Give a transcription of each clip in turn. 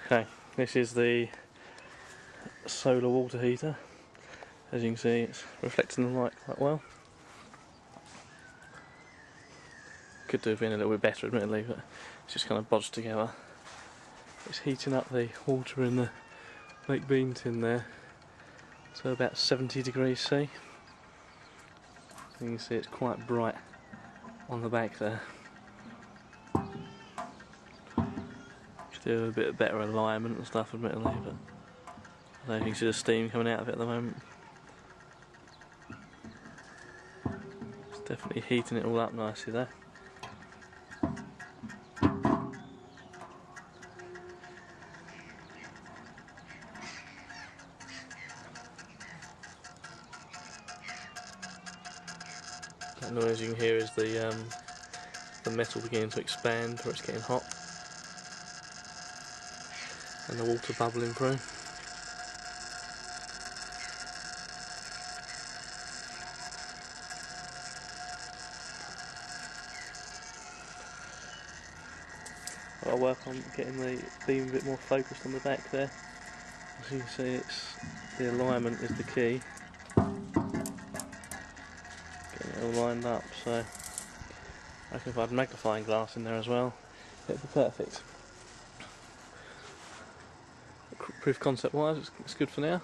Okay, this is the solar water heater. As you can see, it's reflecting the light quite well. Could do have been a little bit better, admittedly, but it's just kind of bodged together. It's heating up the water in the baked bean tin there to about 70 degrees C. So you can see it's quite bright on the back there. Could do a bit better alignment and stuff, admittedly, but I don't think you see the steam coming out of it at the moment. It's definitely heating it all up nicely there. That noise you can hear is the metal beginning to expand where it's getting hot, and the water bubbling through. I'll work on getting the beam a bit more focused on the back there. As you can see, the alignment is the key. Getting it all lined up, so I reckon if I had a magnifying glass in there as well, it'd be perfect. Proof concept wise, it's good for now.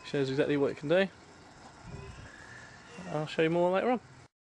Shows exactly what it can do. I'll show you more later on.